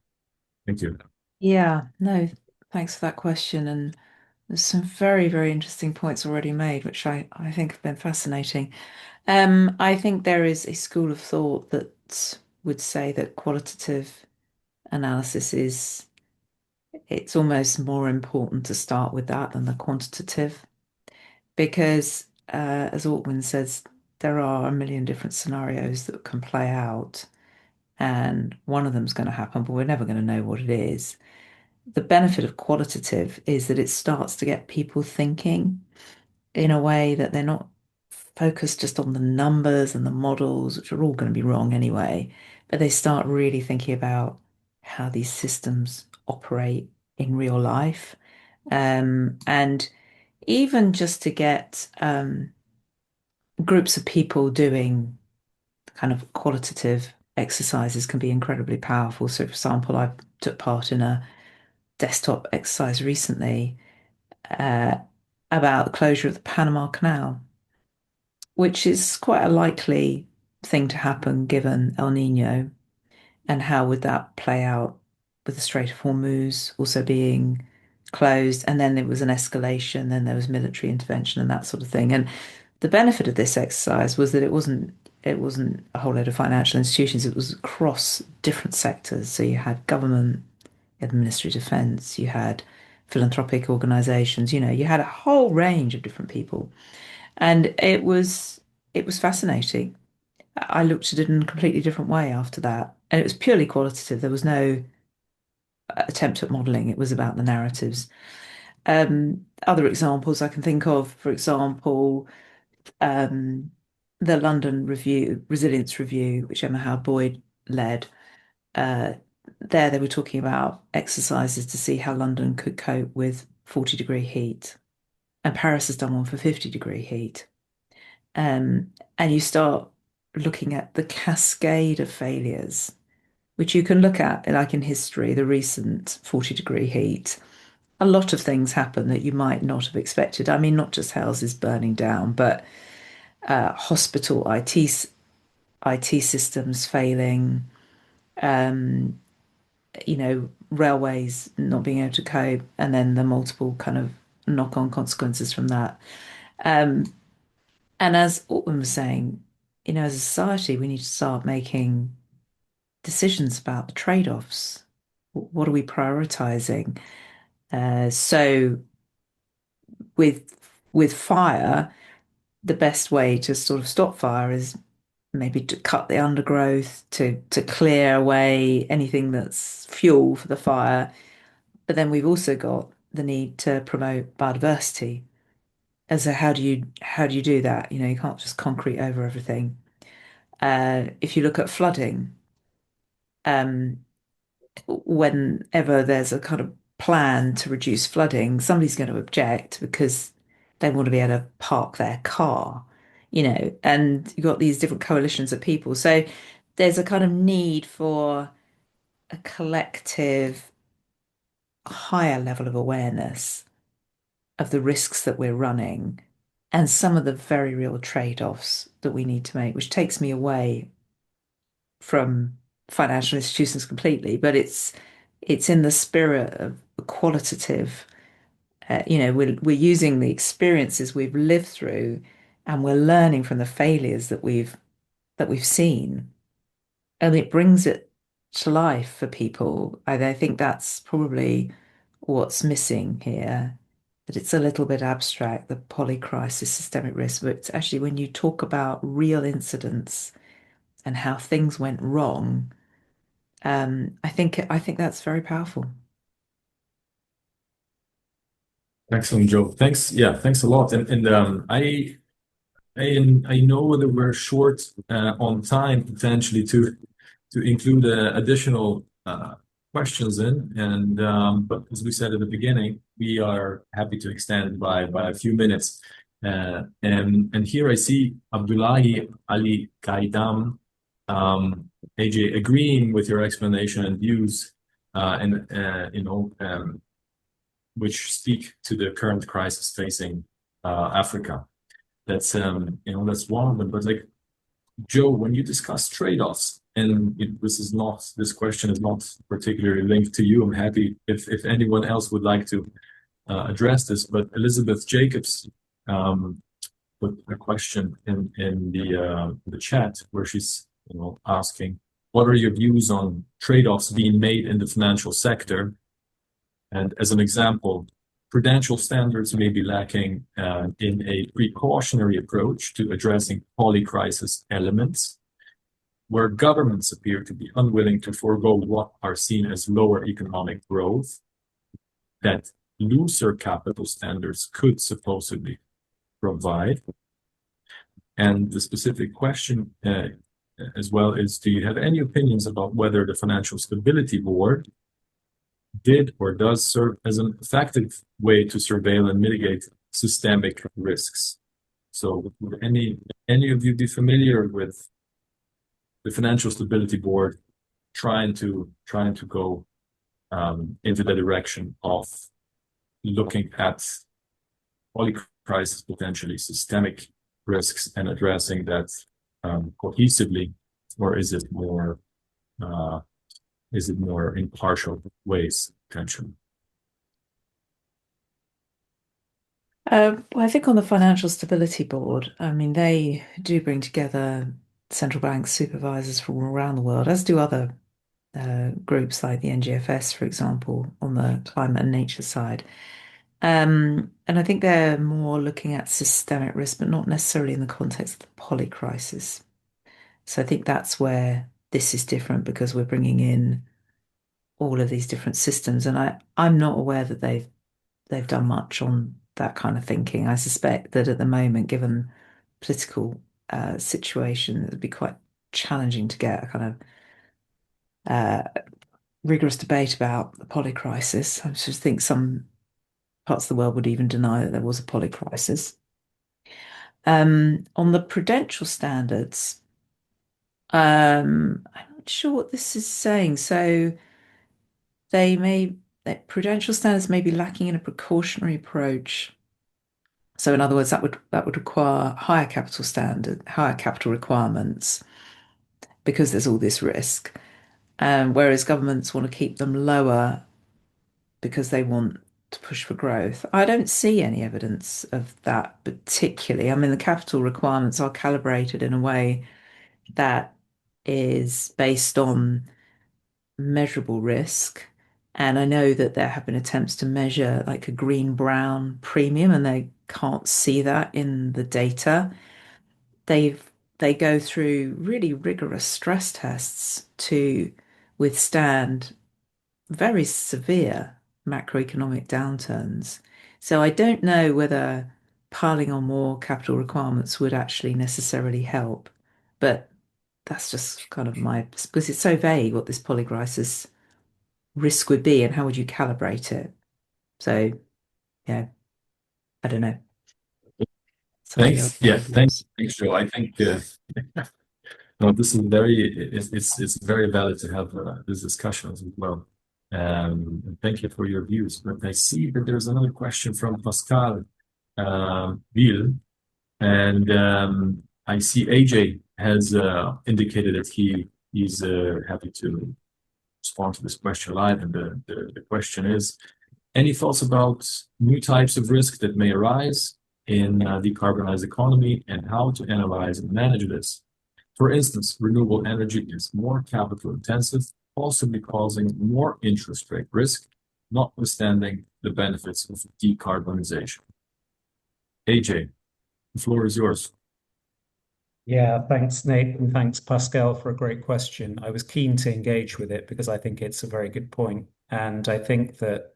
Thank you. Yeah, no, thanks for that question. And there's some very, very interesting points already made, which I think have been fascinating. I think there is a school of thought that would say that qualitative analysis it's almost more important to start with that than the quantitative, because as Altman says, there are a million different scenarios that can play out, and one of them's going to happen, but we're never going to know what it is. The benefit of qualitative is that it starts to get people thinking in a way that they're not focused just on the numbers and the models, which are all going to be wrong anyway, but they start really thinking about how these systems operate in real life. And even just to get groups of people doing kind of qualitative exercises can be incredibly powerful. So, for example, I took part in a desktop exercise recently uh, about the closure of the Panama Canal, which is quite a likely thing to happen given El Nino. And how would that play out with the Strait of Hormuz also being closed? And then there was an escalation, then there was military intervention and that sort of thing. And the benefit of this exercise was that it wasn't a whole load of financial institutions, it was across different sectors. So you had government, you had the Ministry of Defence, you had philanthropic organizations, you had a whole range of different people. And it was fascinating. I looked at it in a completely different way after that. And it was purely qualitative. There was no attempt at modeling. It was about the narratives. Other examples I can think of, for example, um, the London Resilience Review, which Emma Howard Boyd led. Uh, there they were talking about exercises to see how London could cope with 40-degree heat. And Paris has done one for 50-degree heat. And you start looking at the cascade of failures, which you can look at, like in history, the recent 40-degree heat. A lot of things happen that you might not have expected. I mean, not just houses burning down, but hospital IT systems failing, um, railways not being able to cope, and then the multiple kind of knock-on consequences from that. Um, and as Altman was saying, as a society, we need to start making decisions about the trade-offs. What are we prioritizing? So with fire, the best way to sort of stop fire is maybe to cut the undergrowth, to clear away anything that's fuel for the fire. But then we've also got the need to promote biodiversity. And so how do you do that? You can't just concrete over everything. If you look at flooding, um, whenever there's a kind of plan to reduce flooding, somebody's going to object because they want to be able to park their car, and you've got these different coalitions of people. So there's a kind of need for a collective higher level of awareness of the risks that we're running and some of the very real trade-offs that we need to make, which takes me away from financial institutions completely, but it's in the spirit of qualitative. We're using the experiences we've lived through, and we're learning from the failures that we've seen, and it brings it to life for people. I think that's probably what's missing here. That it's a little bit abstract, the polycrisis, systemic risk, but it's actually when you talk about real incidents and how things went wrong, I think that's very powerful. Excellent, Joe. Thanks. Yeah, thanks a lot. And I know that we're short on time potentially to include additional questions in, and but as we said at the beginning, we are happy to extend by a few minutes. And here I see Abdullahi Ali Kaidam, AJ, agreeing with your explanation and views, and which speak to the current crisis facing Africa. That's that's one of them. But like Joe, when you discuss trade-offs, and this question is not particularly linked to you. I'm happy if anyone else would like to address this. But Elizabeth Jacobs put a question in the chat where she's asking, what are your views on trade-offs being made in the financial sector? And as an example, prudential standards may be lacking in a precautionary approach to addressing polycrisis elements, where governments appear to be unwilling to forego what are seen as lower economic growth that looser capital standards could supposedly provide. And the specific question as well is, do you have any opinions about whether the Financial Stability Board did or does serve as an effective way to surveil and mitigate systemic risks? So would any of you be familiar with the Financial Stability Board trying to go into the direction of looking at polycrisis, potentially systemic risks, and addressing that cohesively, or is it more in partial ways potentially? Well, I think on the Financial Stability Board, I mean, they do bring together central bank supervisors from around the world, as do other groups like the NGFS, for example, on the climate and nature side. And I think they're more looking at systemic risk, but not necessarily in the context of the polycrisis. So I think that's where this is different, because we're bringing in all of these different systems, and I'm not aware that they've done much on that kind of thinking. I suspect that at the moment, given political situation, it would be quite challenging to get a kind of rigorous debate about the polycrisis. I just think some parts of the world would even deny that there was a polycrisis. On the prudential standards, I'm not sure what this is saying. So prudential standards may be lacking in a precautionary approach. So in other words, that would require higher capital requirements, because there's all this risk. Whereas governments want to keep them lower because they want to push for growth. I don't see any evidence of that particularly. I mean, the capital requirements are calibrated in a way that is based on measurable risk. And I know that there have been attempts to measure like a green-brown premium, and they can't see that in the data. They go through really rigorous stress tests to withstand very severe macroeconomic downturns. So I don't know whether piling on more capital requirements would actually necessarily help, but that's just kind of because it's so vague what this polycrisis risk would be and how would you calibrate it. So yeah, I don't know. Thanks. Yeah, thanks, Joe. I think no, this is it's very valid to have this discussion as well. And thank you for your views. But I see that there's another question from Pascal Ville, and I see AJ has indicated that he's happy to respond to this question live. And the question is, any thoughts about new types of risk that may arise in decarbonized economy, and how to analyze and manage this? For instance, renewable energy is more capital intensive, possibly causing more interest rate risk, notwithstanding the benefits of decarbonization. AJ, the floor is yours. Yeah, thanks, Nate, and thanks, Pascal, for a great question. I was keen to engage with it because I think it's a very good point. And I think that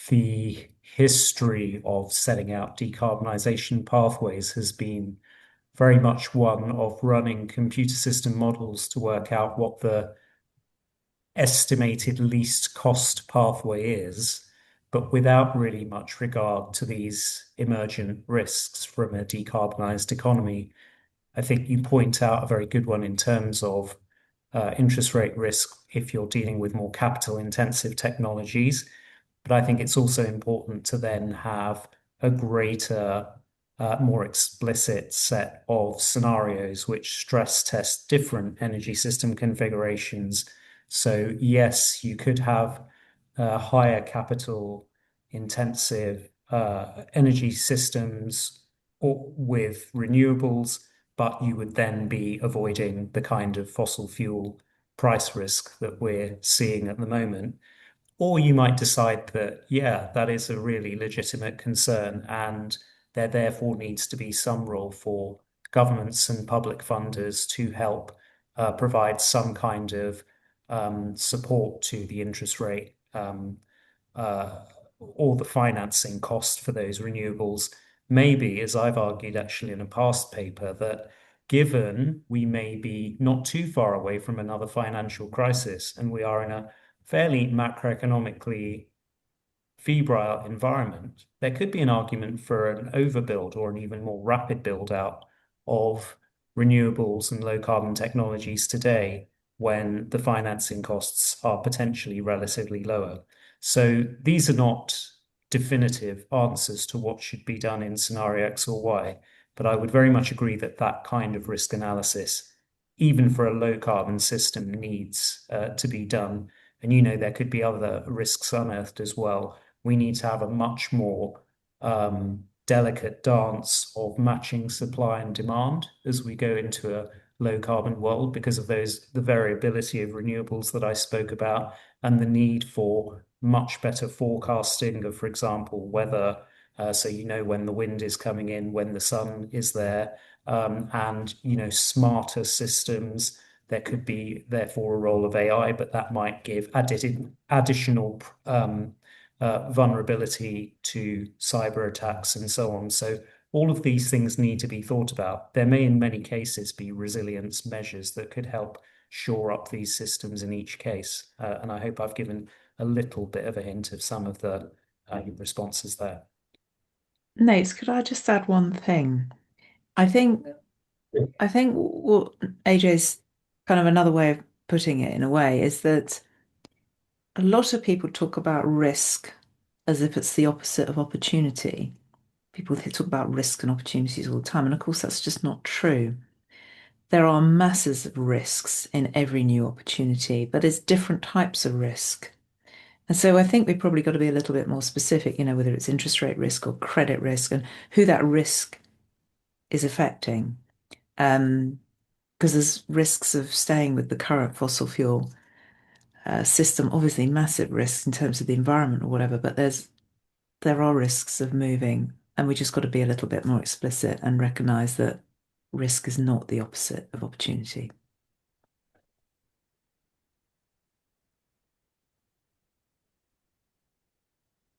the history of setting out decarbonisation pathways has been very much one of running computer system models to work out what the estimated least cost pathway is, but without really much regard to these emergent risks from a decarbonised economy. I think you point out a very good one in terms of interest rate risk if you're dealing with more capital intensive technologies. But I think it's also important to then have a greater, more explicit set of scenarios which stress test different energy system configurations. So, yes, you could have higher capital intensive energy systems with renewables, but you would then be avoiding the kind of fossil fuel price risk that we're seeing at the moment. Or you might decide that, yeah, that is a really legitimate concern, and there therefore needs to be some role for governments and public funders to help provide some kind of support to the interest rate uh, or the financing cost for those renewables. Maybe, as I've argued actually in a past paper, that given we may be not too far away from another financial crisis and we are in a fairly macroeconomically febrile environment, there could be an argument for an overbuild or an even more rapid build out of renewables and low carbon technologies today when the financing costs are potentially relatively lower. So these are not definitive answers to what should be done in scenario X or Y, but I would very much agree that that kind of risk analysis, even for a low carbon system, needs to be done. And there could be other risks unearthed as well. We need to have a much more delicate dance of matching supply and demand as we go into a low carbon world because of the variability of renewables that I spoke about and the need for much better forecasting of, for example, weather. So when the wind is coming in, when the sun is there, and smarter systems. There could be therefore a role of AI, but that might give additional vulnerability to cyber attacks and so on. So all of these things need to be thought about. There may, in many cases, be resilience measures that could help shore up these systems in each case. And I hope I've given a little bit of a hint of some of the responses there. Nate, could I just add one thing? I think what AJ's kind of another way of putting it in a way is that a lot of people talk about risk as if it's the opposite of opportunity. People talk about risk and opportunities all the time, and of course that's just not true. There are masses of risks in every new opportunity, but there's different types of risk. And so I think we've probably got to be a little bit more specific, whether it's interest rate risk or credit risk and who that risk is affecting. Because there's risks of staying with the current fossil fuel system, obviously massive risks in terms of the environment or whatever, but there are risks of moving, and we just got to be a little bit more explicit and recognize that risk is not the opposite of opportunity.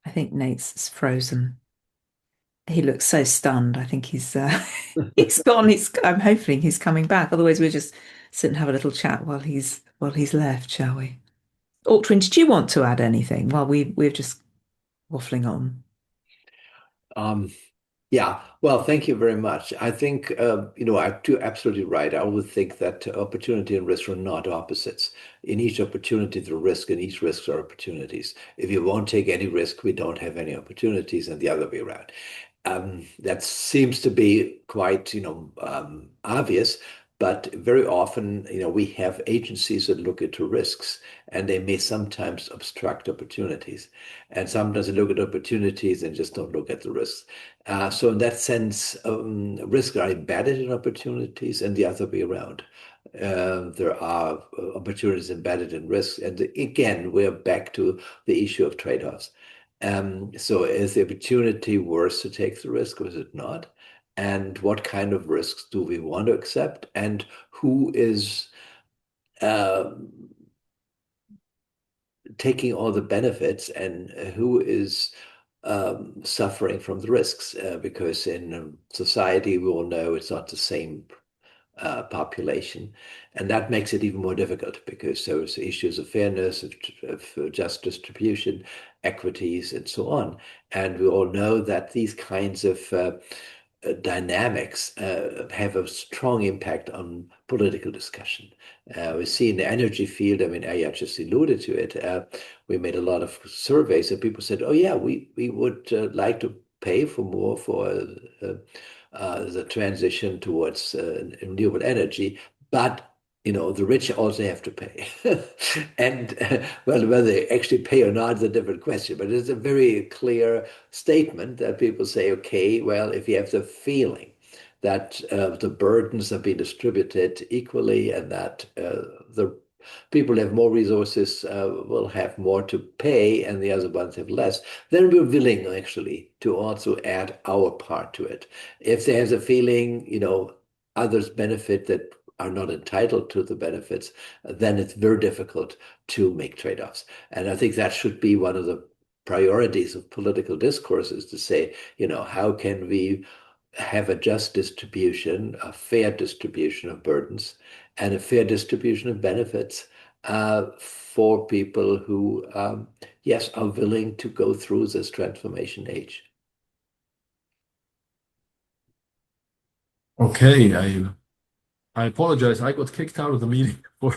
I think Nate's frozen. He looks so stunned. I think he's he's gone. I'm hoping he's coming back. Otherwise, we'll just sit and have a little chat while he's left, shall we? Altrin, did you want to add anything while we're just waffling on? Yeah, well, thank you very much. I think, you're absolutely right. I would think that opportunity and risk are not opposites. In each opportunity, there are risk, and each risk are opportunities. If you won't take any risk, we don't have any opportunities, and the other way around. That seems to be quite, obvious, but very often, we have agencies that look into risks, and they may sometimes obstruct opportunities. And sometimes they look at opportunities and just don't look at the risks. So in that sense, risks are embedded in opportunities and the other way around. There are opportunities embedded in risks. And again, we're back to the issue of trade-offs. So is the opportunity worth to take the risk or is it not? and what kind of risks do we want to accept, and who is taking all the benefits and who is suffering from the risks, because in society we all know it's not the same population, and that makes it even more difficult because there's issues of fairness, of just distribution, equities, and so on. And we all know that these kinds of dynamics have a strong impact on political discussion. We see in the energy field, I mean, I just alluded to it. We made a lot of surveys and people said, oh yeah, we would like to pay for more for the transition towards renewable energy, but the rich also have to pay. And well, whether they actually pay or not is a different question, but it's a very clear statement that people say, okay, well, if you have the feeling that the burdens are being distributed equally and that the people who have more resources will have more to pay and the other ones have less, then we're willing actually to also add our part to it. If there's a feeling, others benefit that are not entitled to the benefits, then it's very difficult to make trade-offs. And I think that should be one of the priorities of political discourse, is to say, how can we have a just distribution, a fair distribution of burdens, and a fair distribution of benefits for people who, yes, are willing to go through this transformation age. Okay, I apologize. I got kicked out of the meeting for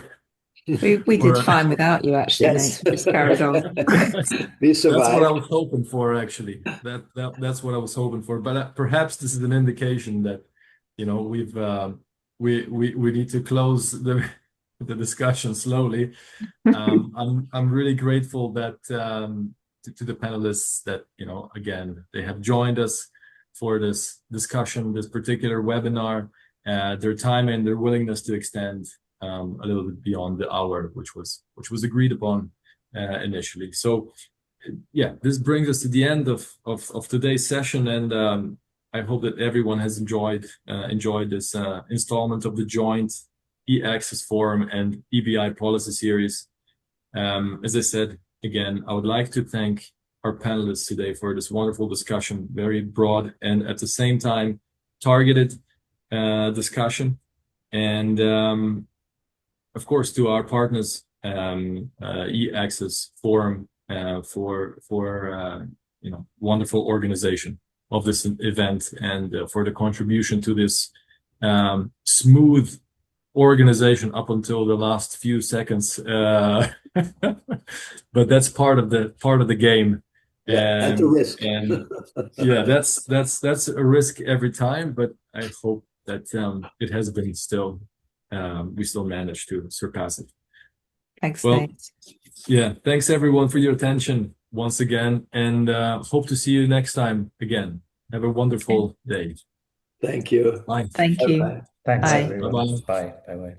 We did fine without you, actually, Yes. Nate. We just carried on. We That's what I survived. was hoping for, actually. That's what I was hoping for. But perhaps this is an indication that, we need to close the discussion slowly. I'm really grateful that to the panelists that, again, they have joined us for this discussion, this particular webinar, their time and their willingness to extend a little bit beyond the hour, which was agreed upon initially. So yeah, this brings us to the end of today's session, and I hope that everyone has enjoyed this installment of the joint e-Access Forum and EBI Policy Series. As I said, again, I would like to thank our panelists today for this wonderful discussion, very broad and at the same time targeted discussion. And of course, to our partners, e-Access Forum, for wonderful organization of this event and for the contribution to this smooth organization up until the last few seconds. But that's part of the game. Yeah, at the risk. And yeah, that's a risk every time, but I hope that it has been still we still managed to surpass it. Thanks, Well, Nate. yeah, thanks everyone for your attention once again, and hope to see you next time again. Have a wonderful day. Thank you. Bye. Bye-bye. Thanks, Bye. everyone. Bye-bye. Bye. Bye-bye.